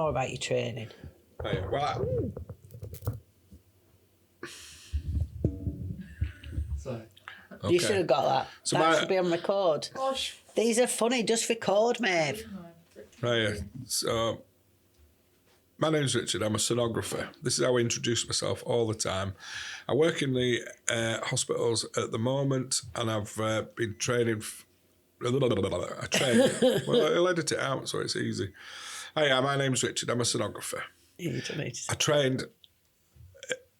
More about your training. Hey, well, Sorry. You should have got that. So that my- should be on record. These are funny. Just record, Maeve. Right, so my name's Richard. I'm a sonographer. This is how I introduce myself all the time. I work in the hospitals at the moment, and I've been training. I train. Well, I'll edit it out so it's easy. Hi, my name's Richard. I'm a sonographer. You don't need to I trained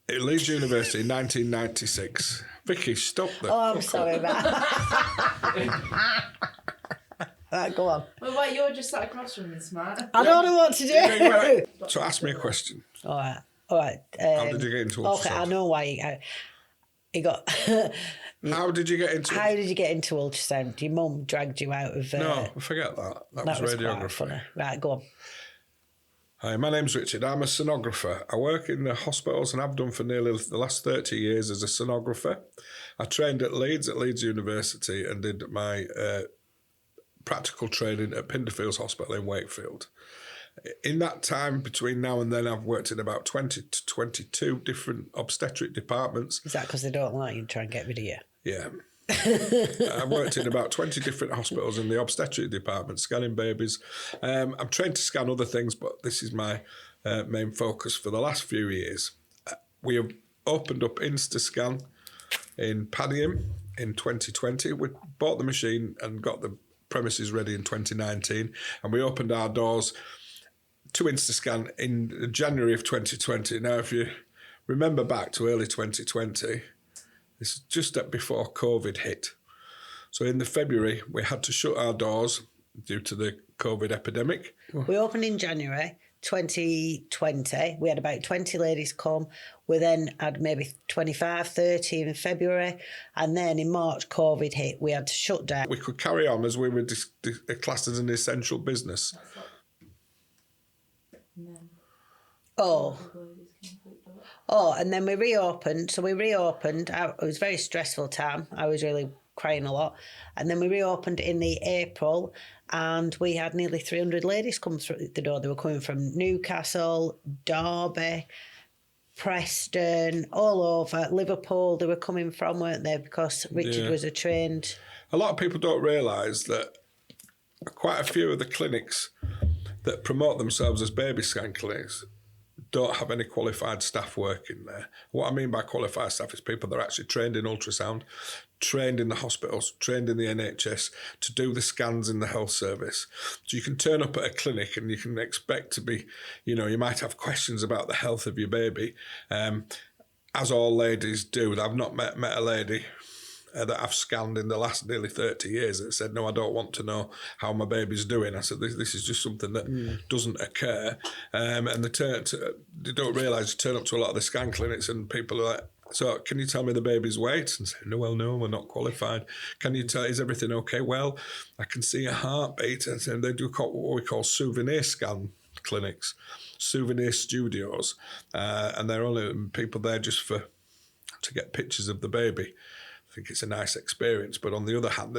at Leeds University in 1996. Vicky, stop that. Oh, I'm sorry about that. Go on. Well, wait, you're just sat across from me, Matt. I don't know what to do. So ask me a question. All right. How did you get into ultrasound? Okay, I know why you got. How did you get into How did you get into ultrasound? Your mum dragged you out of. No, forget that. That was quite radiography. funny. Right, go on. Hi, my name's Richard. I'm a sonographer. I work in the hospitals and I've done for nearly the last 30 years as a sonographer. I trained at Leeds University, and did my practical training at Pinderfields Hospital in Wakefield. In that time between now and then, I've worked in about 20 to 22 different obstetric departments. Is that because they don't like you and try and get rid of you? Yeah. I've worked in about 20 different hospitals in the obstetric department, scanning babies. I'm trained to scan other things, but this is my main focus for the last few years. We have opened up InstaScan in Padiham in 2020. We bought the machine and got the premises ready in 2019, and we opened our doors to InstaScan in January of 2020. Now, if you remember back to early 2020, this is just before COVID hit. So in the February, we had to shut our doors due to the COVID epidemic. We opened in January 2020. We had about 20 ladies come. We then had maybe 25, 30 in February. And then in March, COVID hit. We had to shut down. We could carry on as we were classed as an essential business. And then we reopened. So we reopened. It was a very stressful time. I was really crying a lot. And then we reopened in the April, and we had nearly 300 ladies come through the door. They were coming from Newcastle, Derby, Preston, all over, Liverpool. They were coming from, weren't they? Because Richard was a trained... A lot of people don't realise that quite a few of the clinics that promote themselves as baby scan clinics don't have any qualified staff working there. What I mean by qualified staff is people that are actually trained in ultrasound, trained in the hospitals, trained in the NHS to do the scans in the health service. So you can turn up at a clinic and you can expect to be, you might have questions about the health of your baby, as all ladies do. I've not met a lady that I've scanned in the last nearly 30 years that said, no, I don't want to know how my baby's doing. I said, this is just something that doesn't occur. And they don't realise you turn up to a lot of the scan clinics and people are like, so can you tell me the baby's weight? And say, no, we're not qualified. Can you tell, is everything okay? Well, I can see a heartbeat. And they do what we call souvenir scan clinics, souvenir studios. And they're only people there just to get pictures of the baby. I think it's a nice experience. But on the other hand,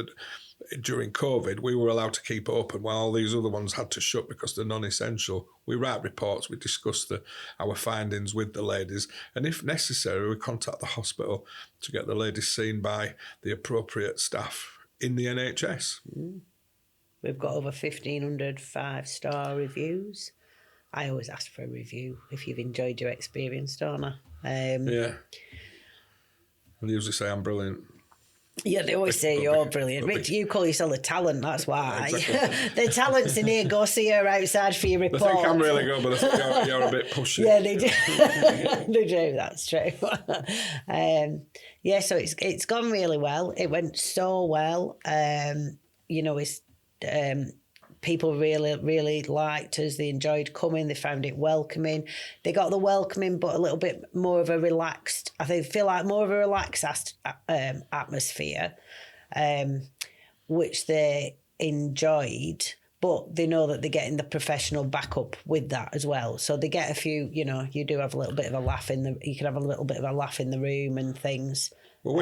during COVID, we were allowed to keep open while all these other ones had to shut because they're non-essential. We write reports, we discuss our findings with the ladies, and if necessary, we contact the hospital to get the ladies seen by the appropriate staff in the NHS. We've got over 1,500 5-star reviews. I always ask for a review if you've enjoyed your experience, don't I? Yeah. And they usually say I'm brilliant. Yeah, they always say you're brilliant. Rich, you call yourself a talent, that's why. Exactly. The talent's in here, go see her outside for your report. They think I'm really good, but I think you're a bit pushy. Yeah, they do. They do, that's true. So it's gone really well. It went so well. People really, really liked us. They enjoyed coming. They found it welcoming. They got the welcoming, but a little bit more of a relaxed, feel like more of a relaxed atmosphere, which they enjoyed. But they know that they're getting the professional backup with that as well. So they get a few, you do have a little bit of a laugh you can have a little bit of a laugh in the room and things. Well,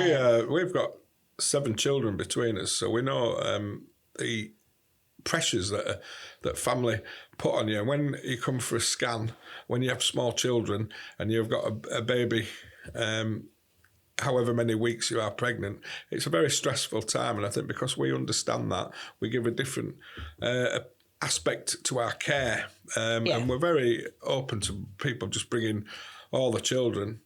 we've got 7 children between us, so we know pressures that family put on you. When you come for a scan, when you have small children and you've got a baby, however many weeks you are pregnant, it's a very stressful time. And I think because we understand that, we give a different aspect to our care. And we're very open to people just bringing all the children.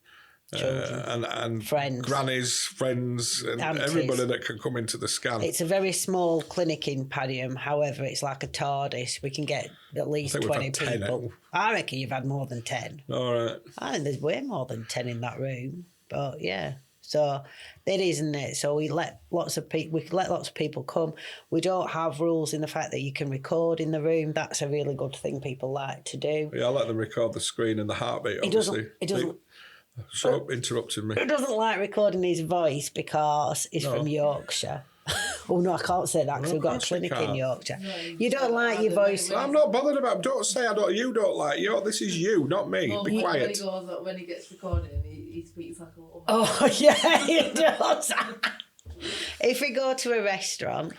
And friends, grannies, friends, and aunties. Everybody that can come into the scan. It's a very small clinic in Padiham. However, it's like a TARDIS. We can get at least 20 people. I reckon you've had more than 10. All right. I think there's way more than 10 in that room. But yeah, so it is, isn't it? So we let lots of people come. We don't have rules in the fact that you can record in the room. That's a really good thing people like to do. Yeah, I let them record the screen and the heartbeat. Obviously, it doesn't. So interrupted me. He doesn't like recording his voice because he's from Yorkshire. Oh no, I can't say that because we've got a clinic in Yorkshire. No, you don't like your voice. I'm not bothered about. Don't say I don't. You don't like your. This is you, not me. Well, be quiet. When he gets recorded, he speaks like a little. Oh yeah, he does. If we go to a restaurant,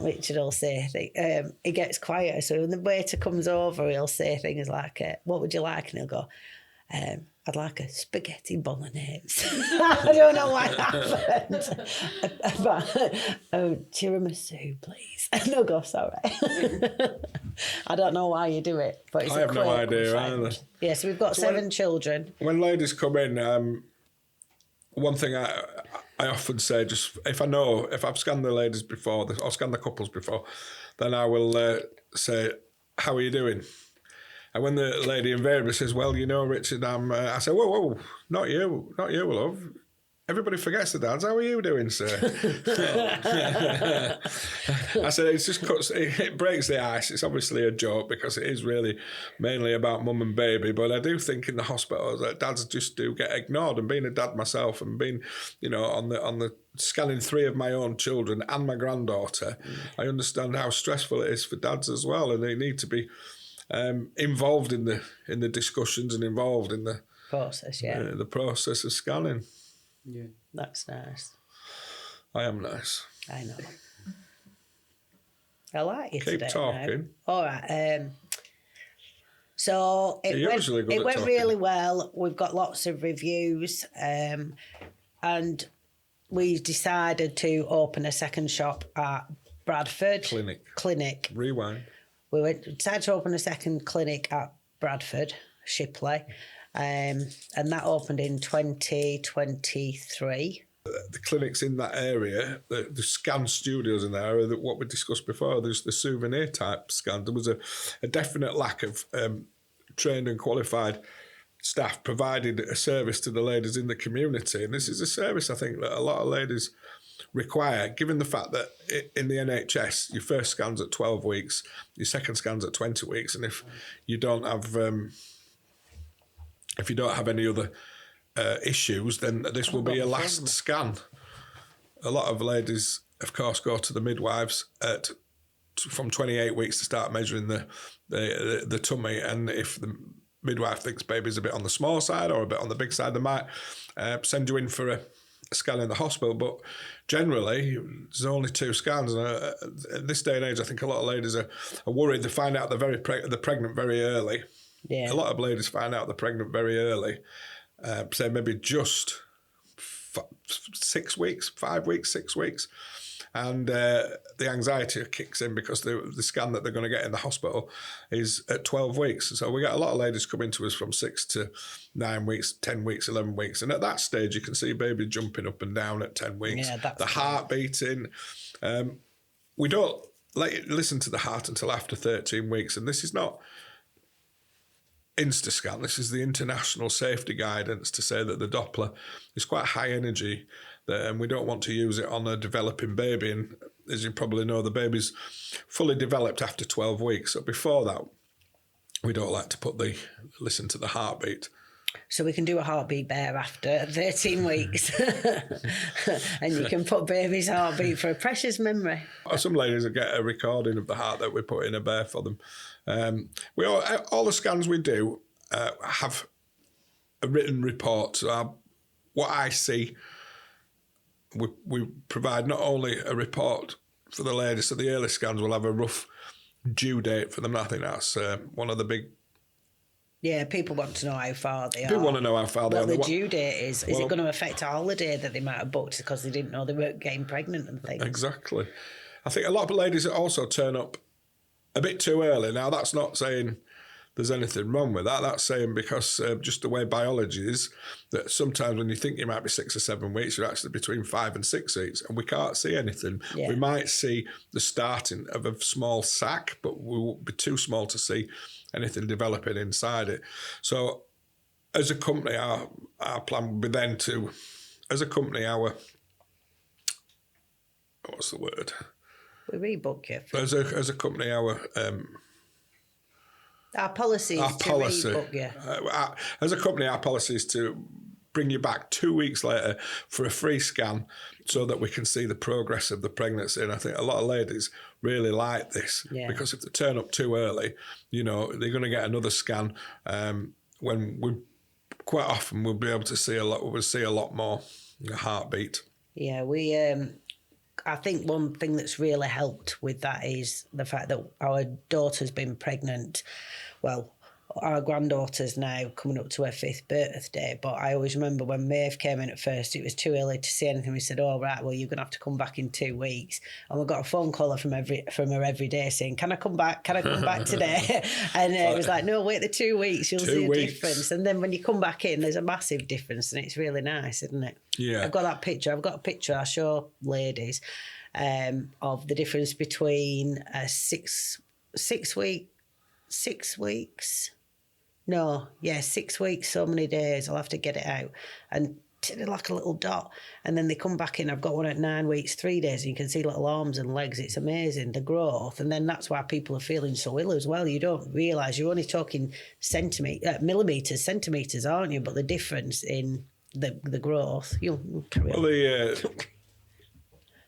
Richard will say, he gets quieter. So when the waiter comes over, he'll say things like, "What would you like?" And he'll go, "I'd like a spaghetti bolognese." I don't know why that happened. Tiramisu, please. And they'll go, "Sorry." I don't know why you do it, but it's I have no idea either. Yeah, so we've got 7 children. When ladies come in, one thing I often say, just if I've scanned the ladies before, or scanned the couples before, then I will say, "How are you doing?" And when the lady invariably says, "Well, you know, Richard, I say, whoa, not you, love. Everybody forgets the dads. How are you doing, sir?" I said, it breaks the ice. It's obviously a joke because it is really mainly about mum and baby. But I do think in the hospitals that dads just do get ignored. And being a dad myself and being, on the scanning 3 of my own children and my granddaughter, I understand how stressful it is for dads as well. And they need to be involved in the discussions and involved in the process, the process of scanning. Yeah, that's nice. I am nice. I know. I like you Keep today. talking. Now. All right. So it went really well. We've got lots of reviews, and we decided to open a second shop at Bradford Clinic. Rewind. We decided to open a second clinic at Bradford, Shipley, and that opened in 2023. The clinics in that area, the scan studios in that area, what we discussed before, there's the souvenir type scan. There was a definite lack of trained and qualified staff providing a service to the ladies in the community. And this is a service I think that a lot of ladies require, given the fact that in the NHS, your first scan's at 12 weeks, your second scan's at 20 weeks. And if you don't have any other issues, then this will be your last scan. A lot of ladies, of course, go to the midwives from 28 weeks to start measuring the tummy, and if the midwife thinks baby's a bit on the small side or a bit on the big side, they might send you in for a scan in the hospital. But generally, there's only 2 scans. And at this day and age, I think a lot of ladies are worried. They find out they're pregnant very early. Yeah. A lot of ladies find out they're pregnant very early. Say maybe just 6 weeks, 5 weeks, 6 weeks. And the anxiety kicks in because the scan that they're going to get in the hospital is at 12 weeks. So we get a lot of ladies coming to us from 6 to 9 weeks, 10 weeks, 11 weeks. And at that stage, you can see baby jumping up and down at 10 weeks. Yeah, the heart beating. We don't let you listen to the heart until after 13 weeks. And this is not Instascan. This is the international safety guidance to say that the Doppler is quite high energy, and we don't want to use it on a developing baby. And as you probably know, the baby's fully developed after 12 weeks. So before that, we don't like to listen to the heartbeat. So we can do a heartbeat bear after 13 weeks. And you can put baby's heartbeat for a precious memory. Some ladies will get a recording of the heart that we put in a bear for them. All the scans we do have a written report. What I see, we provide not only a report for the ladies. So the early scans will have a rough due date for them. I think that's one of the big. Yeah, people want to know how far they are. People want to know how far they are. What the due date is. Is Well, it going to affect a holiday that they might have booked because they didn't know they weren't getting pregnant and things? Exactly. I think a lot of ladies also turn up a bit too early. Now, that's not saying there's anything wrong with that. That's saying because just the way biology is, that sometimes when you think you might be 6 or 7 weeks, you're actually between 5 and 6 weeks, and we can't see anything. Yeah. We might see the starting of a small sac, but we will be too small to see anything developing inside it. So as a company, our plan would be then to, as a company, what's the word? We rebook you. As a company, our policy is to rebook you. As a company, our policy is to bring you back 2 weeks later for a free scan so that we can see the progress of the pregnancy. And I think a lot of ladies really like this because if they turn up too early, they're going to get another scan when we quite often we'll be able to see a lot more heartbeat. Yeah, I think one thing that's really helped with that is the fact that our daughter's been pregnant. Well, our granddaughter's now coming up to her 5th birthday, but I always remember when Maeve came in at first, it was too early to see anything. We said, "Oh, right, well, you're going to have to come back in 2 weeks." And we got a phone call from her every day saying, "Can I come back? Can I come back today?" And it was like, "No, wait the 2 weeks, you'll see a difference." And then when you come back in, there's a massive difference, and it's really nice, isn't it? Yeah. I've got that picture. I've got a picture I'll show ladies of the difference between 6 weeks. No, yeah, 6 weeks, so many days. I'll have to get it out. And like a little dot. And then they come back in. I've got one at 9 weeks, 3 days, and you can see little arms and legs. It's amazing, the growth. And then that's why people are feeling so ill as well. You don't realise you're only talking centimetres, aren't you? But the difference in the growth, you'll carry on. Well,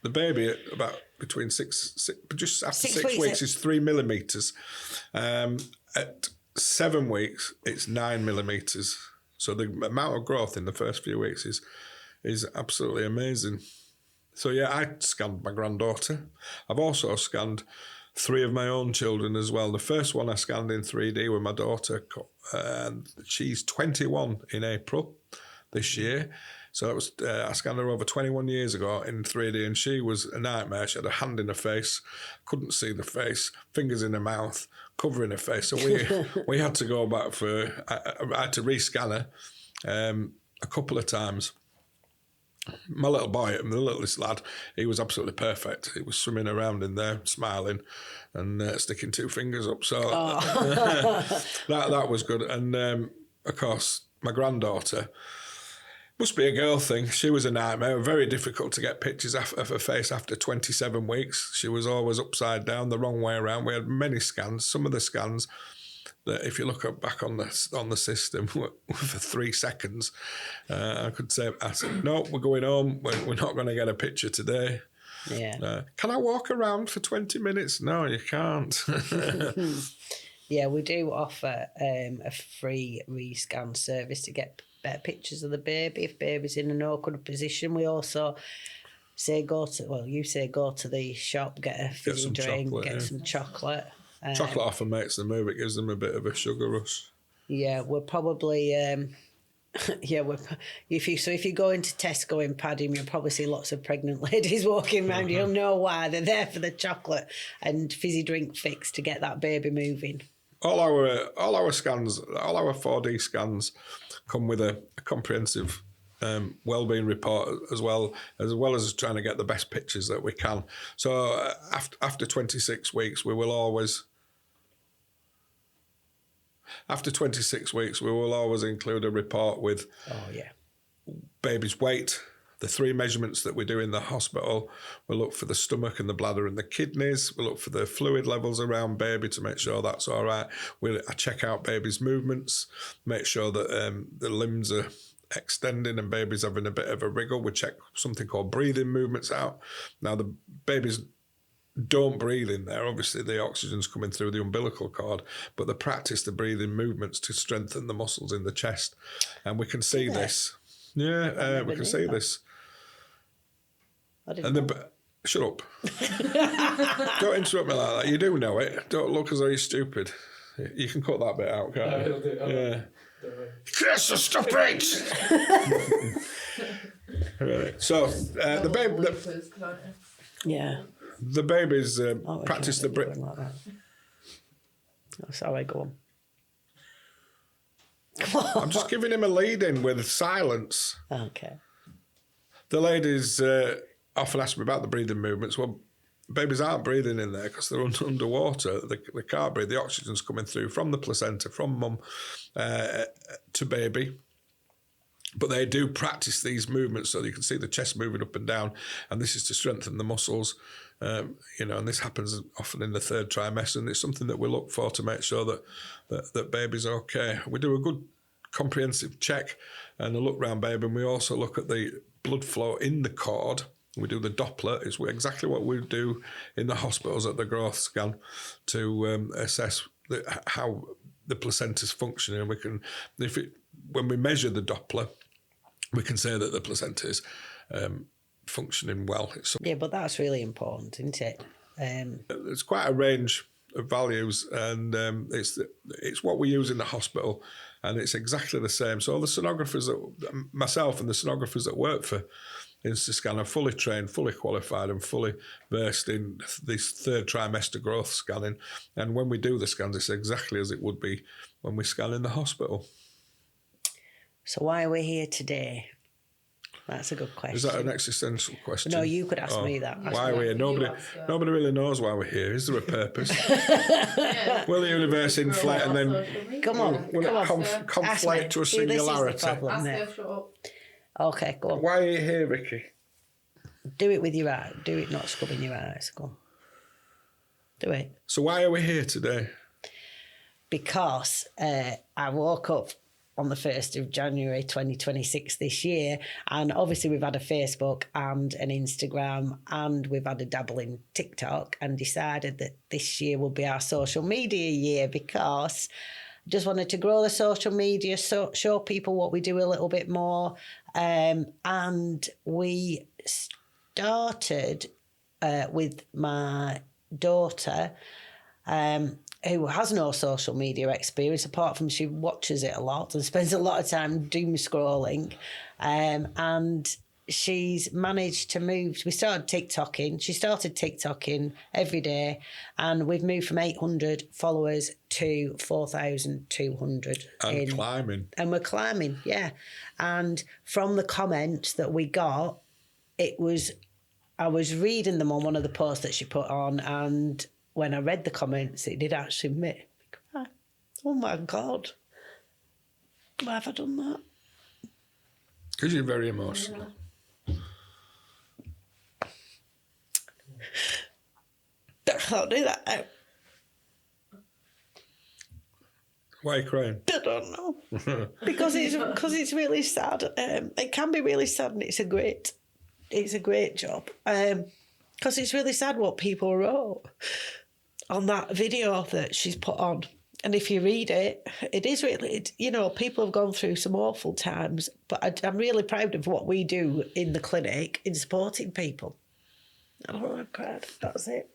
the baby at about between just after 6 weeks is 3 millimetres. At 7 weeks, it's 9 millimetres. So the amount of growth in the first few weeks is absolutely amazing. So yeah, I scanned my granddaughter. I've also scanned 3 of my own children as well. The first one I scanned in 3D with my daughter, and she's 21 in April this year. So it was I scanned her over 21 years ago in 3D, and she was a nightmare. She had a hand in her face, couldn't see the face, fingers in her mouth, covering her face. So we had to go back I had to rescan her a couple of times. My little boy, the littlest lad, he was absolutely perfect. He was swimming around in there, smiling and sticking 2 fingers up. So that was good. And of course, my granddaughter, must be a girl thing. She was a nightmare. Very difficult to get pictures of her face after 27 weeks. She was always upside down, the wrong way around. We had many scans. Some of the scans that, if you look back on the system, were for 3 seconds. I said, "No, we're going home. We're not going to get a picture today." Yeah. Can I walk around for 20 minutes? No, you can't. Yeah, we do offer a free rescan service to get better pictures of the baby if baby's in an awkward position. We also say go to the shop, get a fizzy drink, get some chocolate. Chocolate often makes them move. It gives them a bit of a sugar rush. Yeah, we're probably if you go into Tesco in Padding, you'll probably see lots of pregnant ladies walking around. You'll know why. They're there for the chocolate and fizzy drink fix to get that baby moving. All our scans, all our 4D scans, come with a comprehensive wellbeing report as well as trying to get the best pictures that we can. So after 26 weeks, we will always include a report with baby's weight, the 3 measurements that we do in the hospital. We'll look for the stomach and the bladder and the kidneys. We'll look for the fluid levels around baby to make sure that's all right. I check out baby's movements, make sure that the limbs are extending and baby's having a bit of a wriggle. We check something called breathing movements out. Now, the babies don't breathe in there. Obviously, the oxygen's coming through the umbilical cord, but they practice the breathing movements to strengthen the muscles in the chest. And we can see this. Yeah, we can see this. I didn't know. Shut up. Don't interrupt me like that. You do know it. Don't look as though you're stupid. You can cut that bit out, can't you? Yeah. Chris, stop it! Right. So, the baby... Yeah. The babies Oh, practice the... like that. Oh, sorry, go on. I'm just giving him a lead in with silence. Okay. The ladies often ask me about the breathing movements. Well, babies aren't breathing in there because they're underwater. They can't breathe. The oxygen's coming through from the placenta, from mum to baby. But they do practice these movements so you can see the chest moving up and down. And this is to strengthen the muscles. And this happens often in the third trimester. And it's something that we look for to make sure that babies are okay. We do a good comprehensive check and a look round baby. And we also look at the blood flow in the cord. We do the Doppler. It's exactly what we do in the hospitals at the growth scan to assess how the placenta's functioning. And we can, when we measure the Doppler, we can say that the placenta is functioning well. Yeah, but that's really important, isn't it? There's quite a range of values, and it's what we use in the hospital, and it's exactly the same. So the sonographers, myself and the sonographers that work for Instascan are fully trained, fully qualified and fully versed in this third trimester growth scanning. And when we do the scans, it's exactly as it would be when we scan in the hospital. So why are we here today? That's a good question. Is that an existential question? No, you could ask me that. Why are we here? Nobody really knows why we're here. Is there a purpose? Will the universe inflate and then... Come on. Will it conflate to a singularity? Okay, go on. Why are you here, Vicky? Do it with your eyes. Do it not scrubbing your eyes. Go on. Do it. So why are we here today? Because I woke up on the 1st of January 2026 this year, and obviously we've had a Facebook and an Instagram, and we've had a dabble in TikTok, and decided that this year will be our social media year because I just wanted to grow the social media, show people what we do a little bit more, and we started with my daughter, who has no social media experience, apart from she watches it a lot and spends a lot of time doom scrolling. And she's managed to move. We started TikToking. She started TikToking every day, and we've moved from 800 followers to 4,200. And climbing. And we're climbing, yeah. And from the comments that we got, I was reading them on one of the posts that she put on, and when I read the comments, it did actually make me cry. Oh my God. Why have I done that? Because you're very emotional. I can't do that now. Why are you crying? I don't know. because it's really sad. It can be really sad, and it's a great job. Because it's really sad what people wrote on that video that she's put on. And if you read it, it is really, people have gone through some awful times, but I'm really proud of what we do in the clinic in supporting people. Oh, I'm proud. That's it.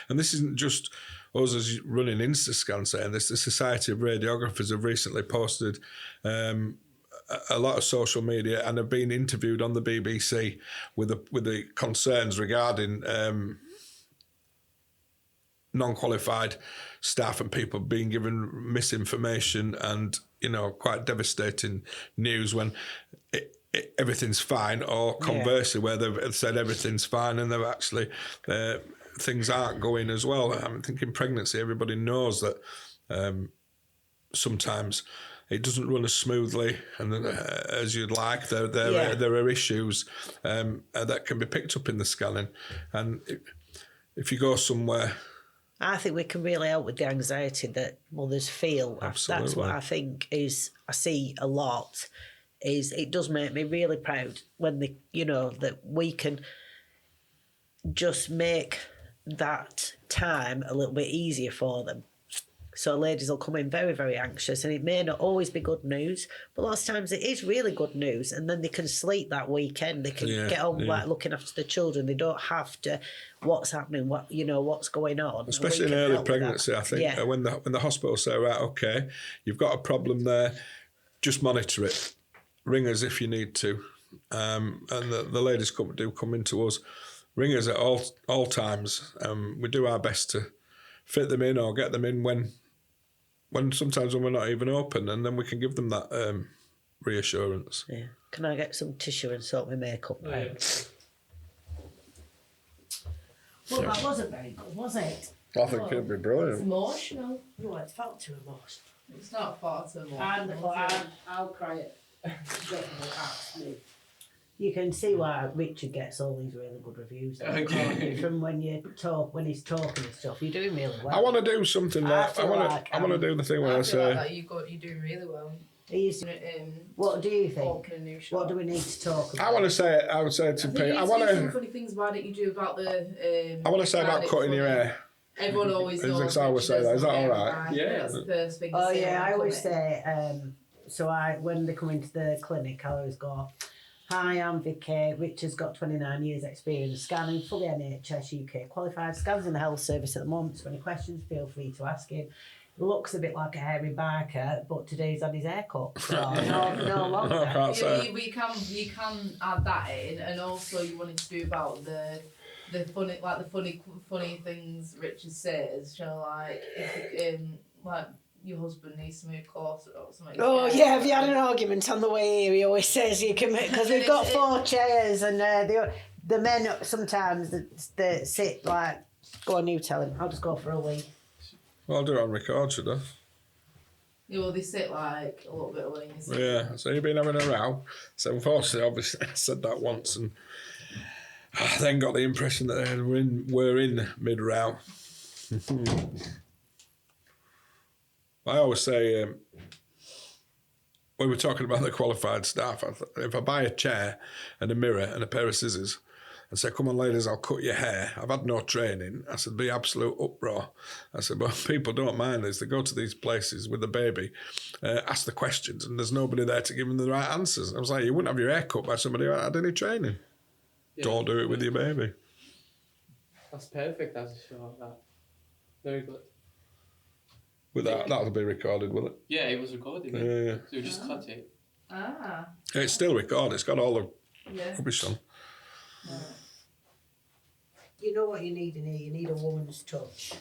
And this isn't just us as running Instascan saying this. The Society of Radiographers have recently posted a lot of social media and have been interviewed on the BBC with the concerns regarding non-qualified staff and people being given misinformation and quite devastating news when everything's fine, or conversely where they've said everything's fine and they've actually things aren't going as well. I'm thinking pregnancy, everybody knows that sometimes it doesn't run as smoothly and as you'd like. There are issues that can be picked up in the scanning, and if you go somewhere, I think we can really help with the anxiety that mothers feel. Absolutely. That's what I think I see a lot. It does make me really proud when that we can just make that time a little bit easier for them. So ladies will come in very, very anxious, and it may not always be good news, but lots of times it is really good news, and then they can sleep that weekend. They can get on like looking after the children. They don't have to, what's happening, what's going on. Especially in early pregnancy, I think, when the hospital say, right, okay, you've got a problem there, just monitor it. Ring us if you need to. And the ladies do come into us. Ring us at all times. We do our best to fit them in or get them in when sometimes when we're not even open, and then we can give them that reassurance. Yeah. Can I get some tissue and sort my makeup out? Well, that wasn't very good, was it? I think it'd be brilliant. It's emotional. No, it felt too emotional. It's not far too emotional. I'll cry it. You can see why Richard gets all these really good reviews from when he's talking and stuff. You're doing really well. I want to do something like I want to do the thing where I say you're doing really well. What do you think? What do we need to talk about? I would say to Pete, I want some funny things about it you do about the. I want to say about cutting your hair. Everyone always knows. I would say that. Is that all right? Yeah. That's the first thing. Oh yeah, I always say. When they come into the clinic, I always go, "Hi, I'm Vic Ric. Richard's got 29 years experience scanning, fully NHS UK qualified, scans in the health service at the moment. So any questions, feel free to ask him. Looks a bit like a hairy biker, but today's had his hair cut. So no longer." You can add that in, and also you wanted to do about the funny things Richard says. Like your husband needs to move closer or something. Oh yeah, have you had an argument on the way here? He always says you can, because we've got 4 chairs, and the men sometimes they sit like. Go on, you tell him. I'll just go for a wee. Well, I'll do it on record, should I? Yeah, well, they sit like a little bit away. Yeah, so you've been having a row. So unfortunately, obviously, I said that once, and I then got the impression that they were in mid-row. I always say, when we're talking about the qualified staff, if I buy a chair and a mirror and a pair of scissors and say, "Come on, ladies, I'll cut your hair," I've had no training. I said, be absolute uproar. I said, but people don't mind this. They go to these places with the baby, ask the questions, and there's nobody there to give them the right answers. I was like, you wouldn't have your hair cut by somebody who had any training. Yeah. Don't do it with your baby. That's perfect as a show. That. Very good. With that'll be recorded, will it? Yeah, it was recorded. Yeah. So we just cut it. It's still recorded. It's got all the rubbish on. You know what you need in here? You need a woman's touch.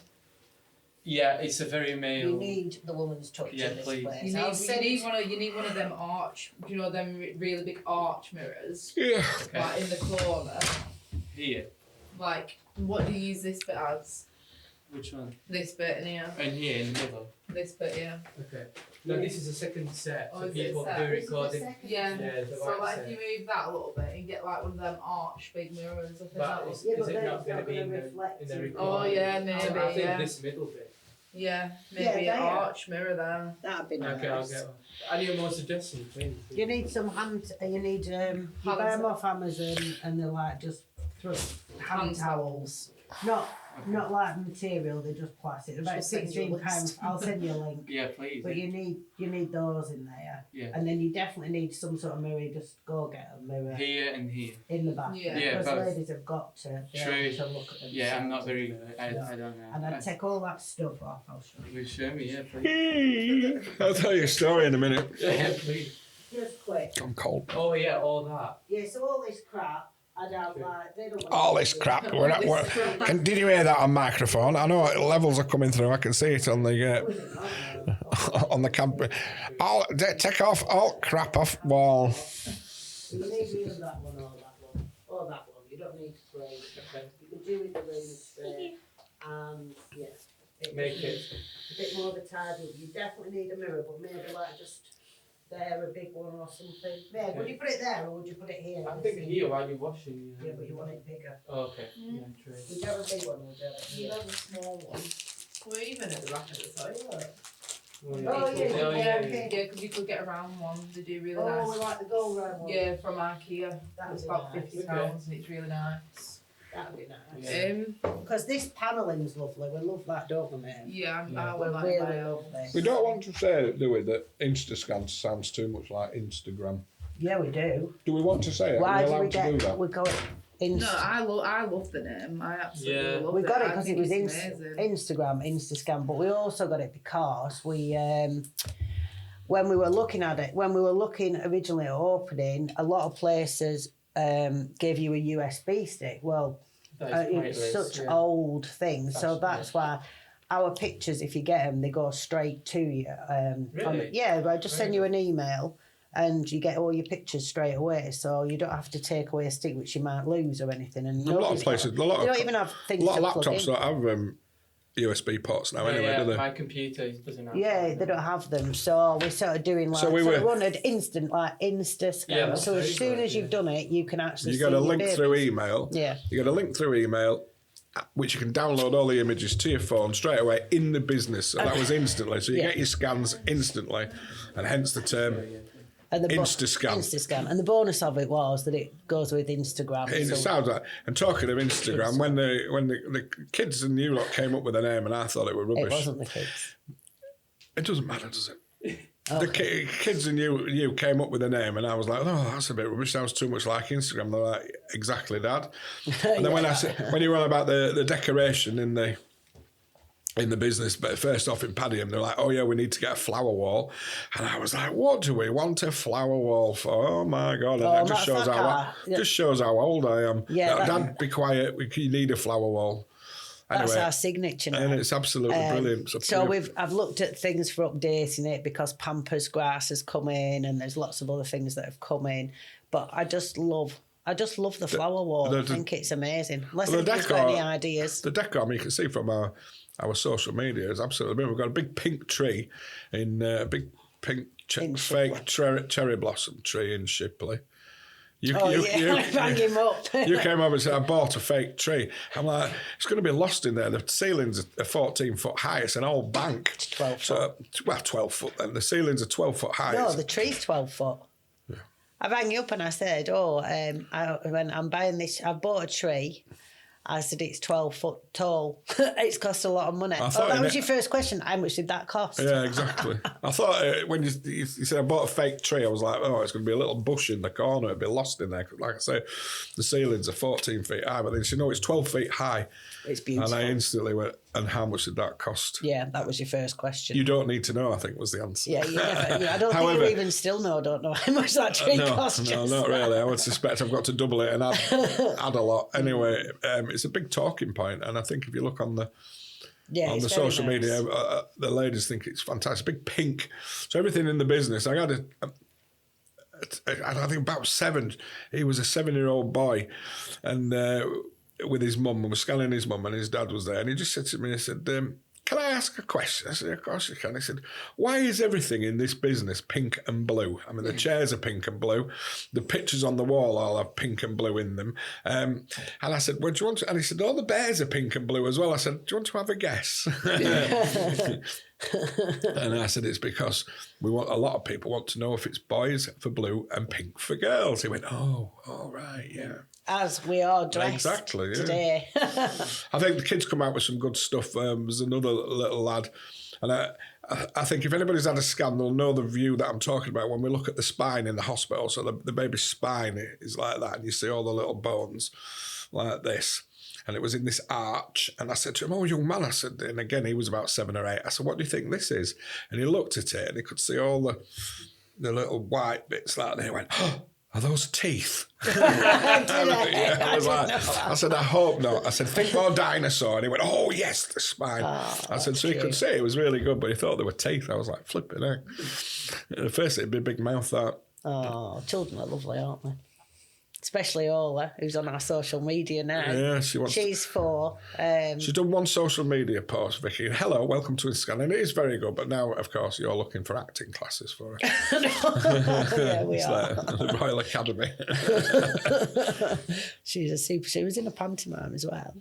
Yeah, it's a very male. You need the woman's touch in this please. place. You need one of them arch. Do you know them really big arch mirrors? Yeah. Okay. Like in the corner. Here. Like, what do you use this bit as? Which one? This bit in here. And here in the middle. This bit, yeah. Okay. No, this is the second set. Oh, So is it people a set? do recording. Yeah. The So right like set. if you move that a little bit and get like one of them arch big mirrors, I think But that is, was. is it not going to be in the recording? Oh yeah, maybe. I think Yeah. this middle bit. Yeah, maybe an there. arch mirror there. That'd be nice. Okay, I'll get one. I need more suggestions, please. You need some you buy them off Amazon, and they're like just hand towels. Not like material, they're just plastic. They're about £16. I'll send you a link. Yeah, please. But you need those in there. Yeah. And then you definitely need some sort of mirror. Just go get a mirror Here and here. in the back. Yeah. Yeah, Because both. ladies have got to be True. able to look at them. Yeah, I'm not very good. I don't know. And I'd take all that stuff off. I'll show you. Will you show me? Yeah, please. I'll tell you a story in a minute. Yeah, please. Just quick. I'm cold. Oh yeah, all that. Yeah, so all this crap, I'd have like, they don't want All this crap. Did you hear that on microphone? I know levels are coming through. I can see it on the on the camera. Take off all crap off wall. You need either that one or that one. Or that one. You don't need to play. Okay. You can do with the ring straight. And yeah. Make it. A bit more of a tidy. You definitely need a mirror, but maybe like just there, a big one or something. Yeah, would you put it there or would you put it here? I think here while you're washing. Yeah, but you want it bigger. Oh, okay. Yeah, true. Would you have a big one or would you have it You here? have a small one. Or even at the back of the toilet. Oh, yeah, okay. Yeah, because you could get a round one. They do really Oh, nice. we like the gold round one. Yeah, from IKEA. That It's would be about nice. £50 and it's really nice. That'd be nice. Yeah. Because this panelling's lovely. We love that, don't we, mate? Yeah, I We would like really that. love this. We don't want to say, do we, that Instascan sounds too much like Instagram. Yeah, we do. Do we want to say it? Why Are we do we allowed to get? do that? We got it. No, I love the name. I absolutely Yeah. love We it. got it I because think it was it's amazing. Instagram, Instascan, but we also got it because we, when we were looking at it, when we were looking originally at opening, a lot of places gave you a USB stick. Well, That is it's pointless, such yeah. old thing, so that's why our pictures, if you get them, they go straight to you. Really? Yeah, I just send Very you an email. And you get all your pictures straight away, so you don't have to take away a stick which you might lose or anything. And A lot of places, they don't even have things a lot to of plug laptops in. don't have USB ports now, anyway, do they? My computer doesn't have Yeah, that. they don't have them, so we're sort of doing like. So we were- wanted instant, like Insta scan. Yeah, that's so as very soon good, as you've done it, you can actually. You see get a your link babies. through email. Yeah. You get a link through email, which you can download all the images to your phone straight away in the business. So that was instantly. So you Yeah. get your scans instantly, and hence the term. And the Instascan. Instascan, and the bonus of it was that it goes with Instagram. It so- sounds like. And talking of Instagram, when the kids and you lot came up with a name, and I thought it were rubbish. It wasn't the kids. It doesn't matter, does it? The kids and you came up with a name, and I was like, "Oh, that's a bit rubbish. Sounds too much like Instagram." They're like, "Exactly, Dad." And then when when you were on about the decoration in the business, but first off in Padiham, they're like, "Oh yeah, we need to get a flower wall," and I was like, "What do we want a flower wall for?" Oh my god! And that just shows just shows how old I am. Yeah, Dad, be quiet. You need a flower wall. That's Anyway, our signature now. and it's absolutely brilliant. So I've looked at things for updating it because Pampers grass has come in and there's lots of other things that have come in. But I just love the flower wall. I think it's amazing. Unless anybody's got any ideas. The decor, I mean, you can see from our social media, is absolutely brilliant. We've got a big pink tree in big pink fake cherry blossom tree in Shipley. You bang him up. You came over and said, "I bought a fake tree." I'm like, it's going to be lost in there. The ceilings are 14 foot high. It's an old bank. It's 12 so, well, 12 foot then. The ceilings are 12 foot high. No, the tree's 12 foot. Yeah. I rang you up and I said, when I'm buying this, I've bought a tree. I said, it's 12 foot tall. It's cost a lot of money. That was your first question. How much did that cost? Yeah, exactly. I thought when you said I bought a fake tree, I was like, oh, it's going to be a little bush in the corner. It'll be lost in there. Like I say, the ceilings are 14 feet high. But then she it's 12 feet high. It's beautiful. And I instantly went, and how much did that cost? Yeah, that was your first question. You don't need to know, I think, was the answer. Yeah, I don't think you even still don't know how much that tree cost. No, not really. I would suspect I've got to double it and add a lot. Anyway, it's a big talking point, and I think if you look on the social media, the ladies think it's fantastic. Big pink. So everything in the business. I think about 7. He was a 7-year-old boy, and with his mum, and was scanning his mum, and his dad was there, and he just said to me, he said, "Can I ask a question?" I said, "Of course you can." He said, "Why is everything in this business pink and blue? I mean, the chairs are pink and blue. The pictures on the wall all have pink and blue in them." And I said, "Well, do you want to?" And he said, "All the bears are pink and blue as well." I said, "Do you want to have a guess?" And I said, "It's because a lot of people want to know if it's boys for blue and pink for girls." He went, "Oh, all right, yeah." As we are dressed today. I think the kids come out with some good stuff. There's another little lad, and I think if anybody's had a scan, they'll know the view that I'm talking about when we look at the spine in the hospital. So the baby's spine is like that, and you see all the little bones like this. And it was in this arch. And I said to him, "Oh, young man," I said, and again, he was about 7 or 8. I said, "What do you think this is?" And he looked at it, and he could see all the little white bits like that. And he went, "Oh, are those teeth?" I said, "I hope not." I said, "Think more dinosaur." And he went, "Oh, yes, the spine." I said, so he could see it was really good, but he thought they were teeth. I was like, flipping heck. At first, it'd be a big mouth, that. Oh, children are lovely, aren't they? Especially Ola, who's on our social media now. Yeah, she's 4. She's done one social media post, Vicky. Hello, welcome to Instagram. And it is very good, but now, of course, you're looking for acting classes for her. Yeah, we are. Like the Royal Academy. She's a super. She was in a pantomime as well.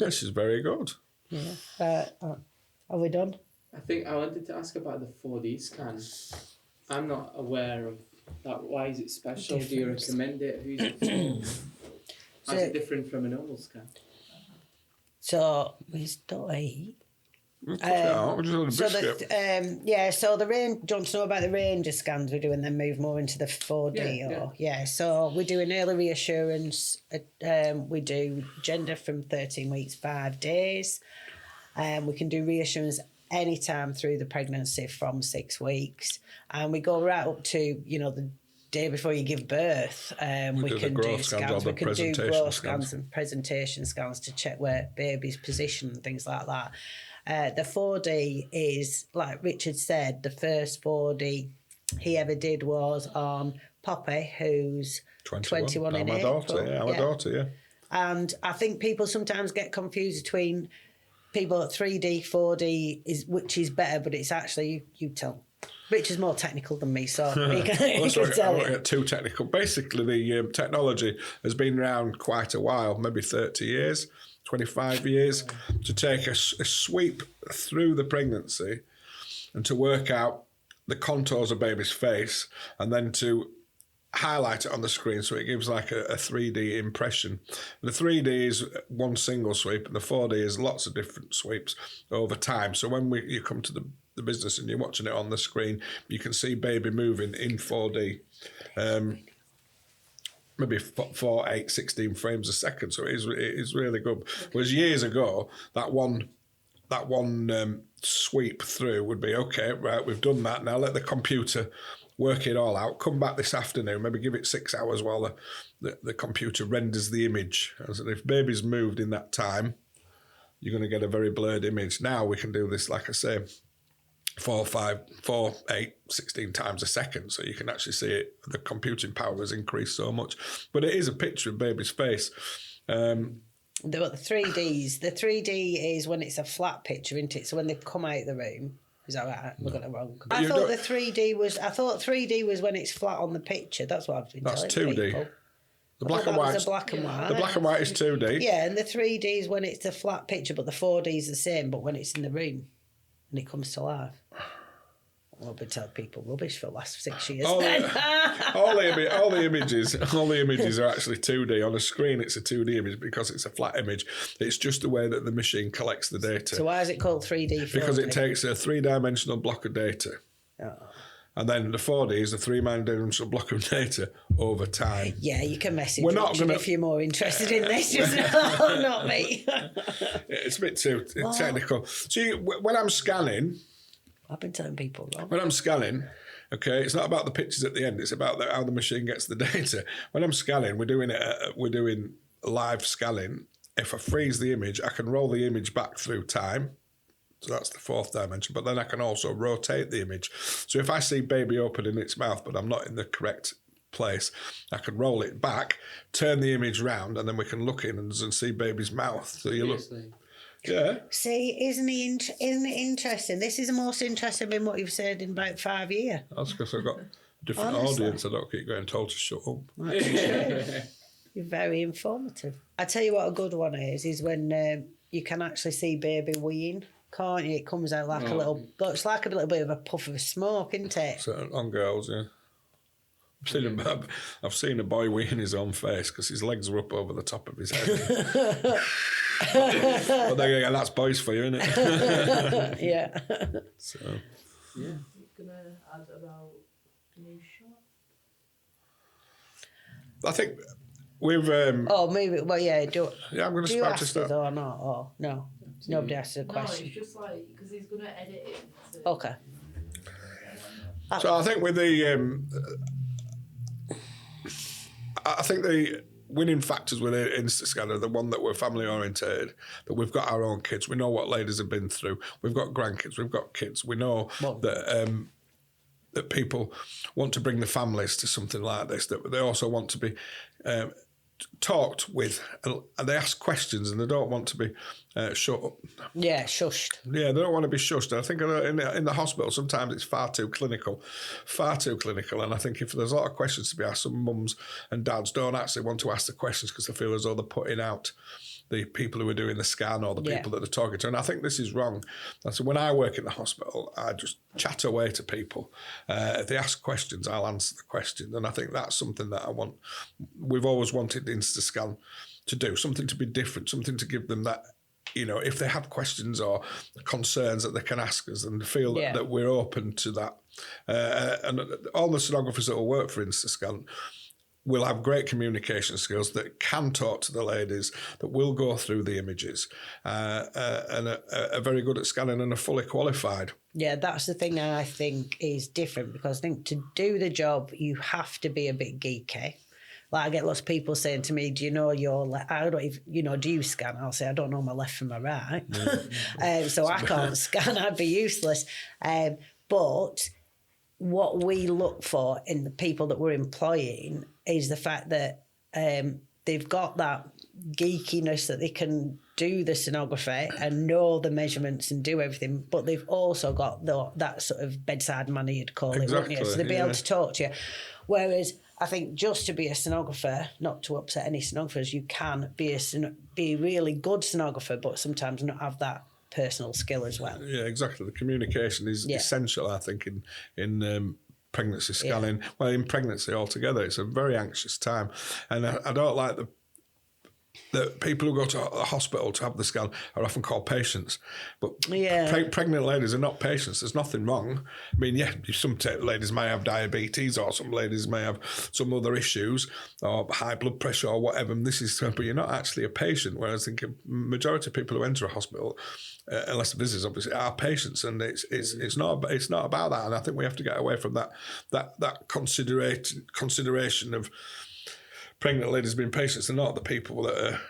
Yeah, she's very good. Yeah. Are we done? I think I wanted to ask about the 4D scan. I'm not aware of that. Why is it special? Do you recommend it? Who's it for? How's it different from a normal scan? So we don't eat. We're just on a So biscuit. so the range. Do you want to know about the Ranger scans we do, and then move more into the 4D? So we do an early reassurance. We do gender from 13 weeks, 5 days. We can do reassurance anytime through the pregnancy from 6 weeks, and we go right up to the day before you give birth. We do the can growth do scans or scans. the We can do presentation growth scans. scans and presentation scans to check where baby's position and things like that. The 4D is, like Richard said, the first 4D he ever did was on Poppy, who's 21 in my April. daughter, my daughter, yeah. And I think people sometimes get confused between people at 3D, 4D, which is better, but it's actually, you tell. Richard's more technical than me, so he can tell I won't it. get too technical. Basically, the technology has been around quite a while, maybe 30 years, 25 years, to take a sweep through the pregnancy and to work out the contours of baby's face and then to highlight it on the screen so it gives like a 3D impression. The 3D is one single sweep and the 4D is lots of different sweeps over time. So when you come to the business and you're watching it on the screen, you can see baby moving in 4D. Maybe 4, 8, 16 frames a second. So it is really good. Whereas years ago, that one sweep through would be, okay, right, we've done that. Now let the computer work it all out. Come back this afternoon, maybe give it 6 hours while the computer renders the image. As if baby's moved in that time, you're going to get a very blurred image. Now we can do this, like I say, 4, 8, 16 times a second. So you can actually see it. The computing power has increased so much. But it is a picture of baby's face. The 3D is when it's a flat picture, isn't it? So when they come out of the room, is that right? We've got it wrong. I thought 3D was when it's flat on the picture. That's what I've been telling people. That's 2D. The black and white. white. The black and white. The black and white is 2D. Yeah, and the 3D is when it's a flat picture, but the 4D is the same, but when it's in the room and it comes to life. I've been telling people rubbish for the last 6 years. All the images are actually 2D. On a screen, it's a 2D image because it's a flat image. It's just the way that the machine collects the data. So why is it called 3D? 4D? Because it takes a 3-dimensional block of data. Oh. And then the 4D is a 3-dimensional block of data over time. Yeah, you can message We're not Richard gonna... if you're more interested in this. Just not me. It's a bit too technical. See, when I'm scanning... I've been telling people wrong. When I'm scanning, okay, it's not about the pictures at the end. It's about how the machine gets the data. When I'm scanning, we're doing live scanning. If I freeze the image, I can roll the image back through time. So that's the 4th dimension. But then I can also rotate the image. So if I see baby opening its mouth, but I'm not in the correct place, I can roll it back, turn the image round, and then we can look in and see baby's mouth. So you look. Yeah. See, isn't it interesting? This is the most interesting in what you've said in about 5 years. That's because I've got a different audience. I don't keep getting told to shut up. You're very informative. I tell you what a good one is when you can actually see baby weeing, can't you? It comes out like it's like a little bit of a puff of smoke, isn't it? So, on girls, yeah. I've seen a boy weeing his own face because his legs are up over the top of his head. But there you go, that's boys for you, isn't it? Yeah. So. Yeah. You're gonna add about new shot. I think we've. Maybe. Well, yeah. I'm going to start to start. Or not? Or no? Nobody asked a question. No, it's just like because he's gonna edit it. Okay. So I think with the. I think the winning factors with Instascan are the one that we're family oriented, that we've got our own kids. We know what ladies have been through. We've got grandkids. We've got kids. We know that people want to bring the families to something like this, that they also want to be talked with, and they ask questions and they don't want to be shut up. Yeah, shushed. Yeah, they don't want to be shushed. And I think in the hospital, sometimes it's far too clinical. And I think if there's a lot of questions to be asked, some mums and dads don't actually want to ask the questions because they feel as though they're putting out the people who are doing the scan or the people that they're talking to. And I think this is wrong. And so when I work in the hospital, I just chat away to people. If they ask questions, I'll answer the questions. And I think that's something that I want. We've always wanted Instascan to do, something to be different, something to give them that, if they have questions or concerns that they can ask us and feel that we're open to that. And all the sonographers that will work for Instascan will have great communication skills, that can talk to the ladies, that will go through the images, and are very good at scanning and are fully qualified. Yeah, that's the thing I think is different, because I think to do the job, you have to be a bit geeky. Like, I get lots of people saying to me, do you know I don't even, do you scan? I'll say, I don't know my left from my right. So I can't scan, I'd be useless. But what we look for in the people that we're employing is the fact that they've got that geekiness, that they can do the sonography and know the measurements and do everything, but they've also got that sort of bedside manner, you'd call it, wouldn't you? So they'll be able to talk to you. Whereas I think just to be a sonographer, not to upset any sonographers, you can be a really good sonographer, but sometimes not have that personal skill as well. Yeah, exactly. The communication is essential, I think, in pregnancy scanning. Yeah. Well, in pregnancy altogether, it's a very anxious time, and I don't like the people who go to a hospital to have the scan are often called patients, but pregnant ladies are not patients. There's nothing wrong. I mean, some ladies may have diabetes, or some ladies may have some other issues, or high blood pressure, or whatever. And but you're not actually a patient. Whereas I think a majority of people who enter a hospital, unless the visitors obviously, are patients, and it's not about that. And I think we have to get away from that consideration of pregnant ladies being patients. They're not the people that are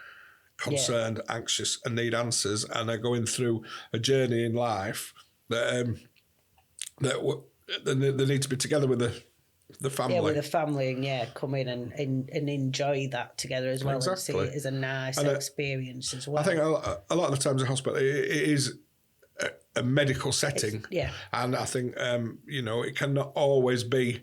concerned, anxious, and need answers, and are going through a journey in life that they need to be together with the family. Yeah, with the family, and come in and enjoy that together as well, and see it as a nice experience as well. I think a lot of the times in hospital, it is a medical setting, and I think it cannot always be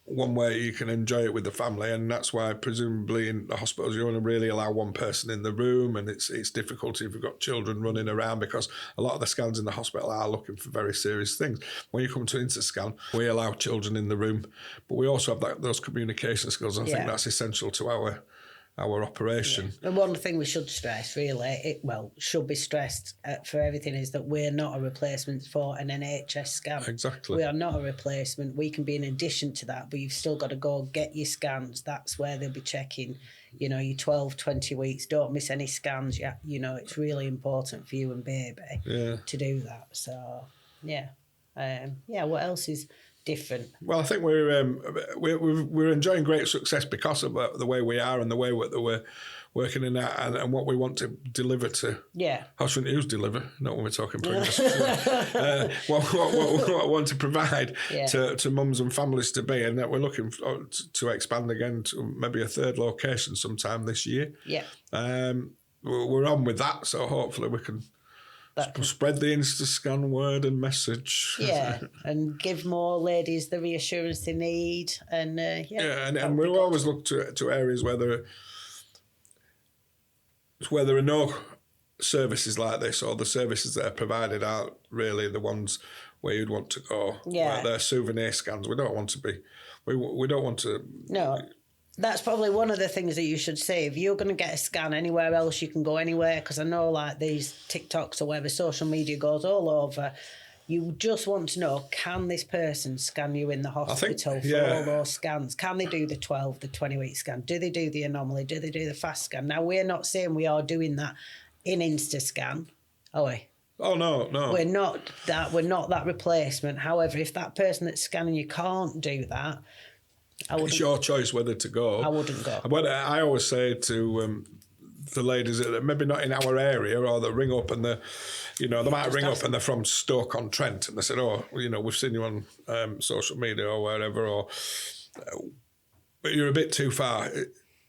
one way you can enjoy it with the family, and that's why presumably in the hospitals you only really allow one person in the room, and it's difficult if you've got children running around, because a lot of the scans in the hospital are looking for very serious things. When you come to Interscan, we allow children in the room, but we also have those communication skills, and I think that's essential to our operation. Yeah. And one thing we should stress, really, should be stressed for everything, is that we're not a replacement for an NHS scan. Exactly. We are not a replacement. We can be in addition to that, but you've still got to go get your scans. That's where they'll be checking, your 12, 20 weeks. Don't miss any scans. It's really important for you and baby to do that. So, what else is different? Well, I think we're enjoying great success because of the way we are and the way that we're working in that, and what we want to deliver to. Yeah. I shouldn't use deliver, not when we're talking pregnancy. What I want to provide to mums and families to be, and that we're looking to expand again to maybe a third location sometime this year. Yeah. We're on with that, so hopefully we can spread the Instascan word and message. Yeah, and give more ladies the reassurance they need. And and we'll always look to areas where there are no services like this, or the services that are provided aren't really the ones where you'd want to go. Yeah. Where they're souvenir scans. We don't want to be. We don't want to. No. That's probably one of the things that you should say. If you're going to get a scan anywhere else, you can go anywhere, because I know like these TikToks or whatever, social media goes all over. You just want to know, can this person scan you in the hospital for all those scans? Can they do the 12, the 20-week scan? Do they do the anomaly? Do they do the fast scan? Now, we're not saying we are doing that in Instascan, are we? Oh, no. We're not that replacement. However, if that person that's scanning you can't do that, it's your choice whether to go. I wouldn't go. But I always say to the ladies that maybe not in our area, or they ring up and they might ring up and they're from Stoke-on-Trent, and they said, we've seen you on social media or wherever, but you're a bit too far.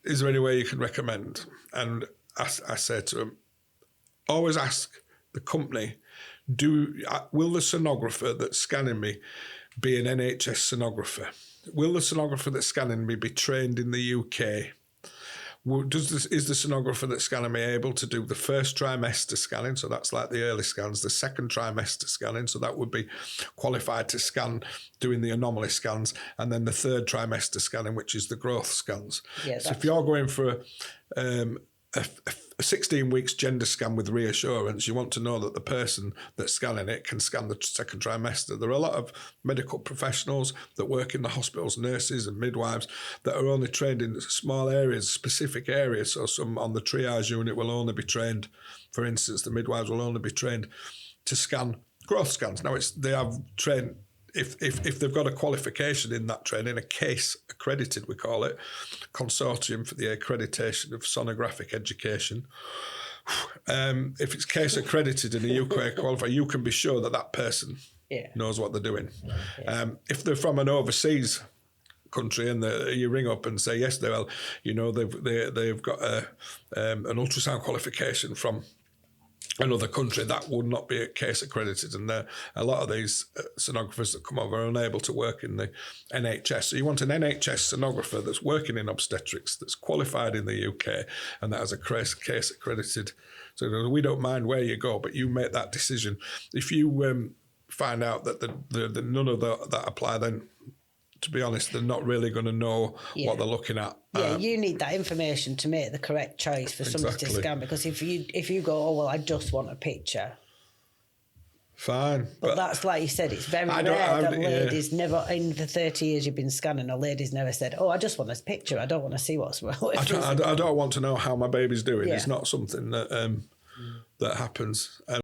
Is there any way you can recommend? And I say to them, always ask the company, will the sonographer that's scanning me be an NHS sonographer? Will the sonographer that's scanning me be trained in the UK? is the sonographer that's scanning me able to do the first trimester scanning? So that's like the early scans. The second trimester scanning, so that would be qualified to scan doing the anomaly scans, and then the third trimester scanning, which is the growth scans. Yeah, so if you're going for a 16 weeks gender scan with reassurance, you want to know that the person that's scanning it can scan the second trimester. There are a lot of medical professionals that work in the hospitals, nurses and midwives, that are only trained in small areas, specific areas. So some on the triage unit will only be trained, for instance, the midwives will only be trained to scan growth scans. Now, they have trained, if they've got a qualification in that training, a case accredited, we call it, consortium for the accreditation of sonographic education. If it's case accredited in a UK qualifier, you can be sure that person knows what they're doing. If they're from an overseas country and you ring up and say yes, they've got an ultrasound qualification from another country, that would not be a case accredited, and a lot of these sonographers that come over are unable to work in the NHS. So you want an NHS sonographer that's working in obstetrics, that's qualified in the UK, and that has a case accredited. So we don't mind where you go, but you make that decision. If you find out that the none of that apply, then to be honest, they're not really going to know what they're looking at. Yeah, you need that information to make the correct choice for somebody to scan, because if you go, oh, well, I just want a picture. Fine. But that's, like you said, it's very rare that ladies never, in the 30 years you've been scanning, a lady's never said, oh, I just want a picture. I don't want to see what's wrong. I don't want to know how my baby's doing. It's not something that that happens.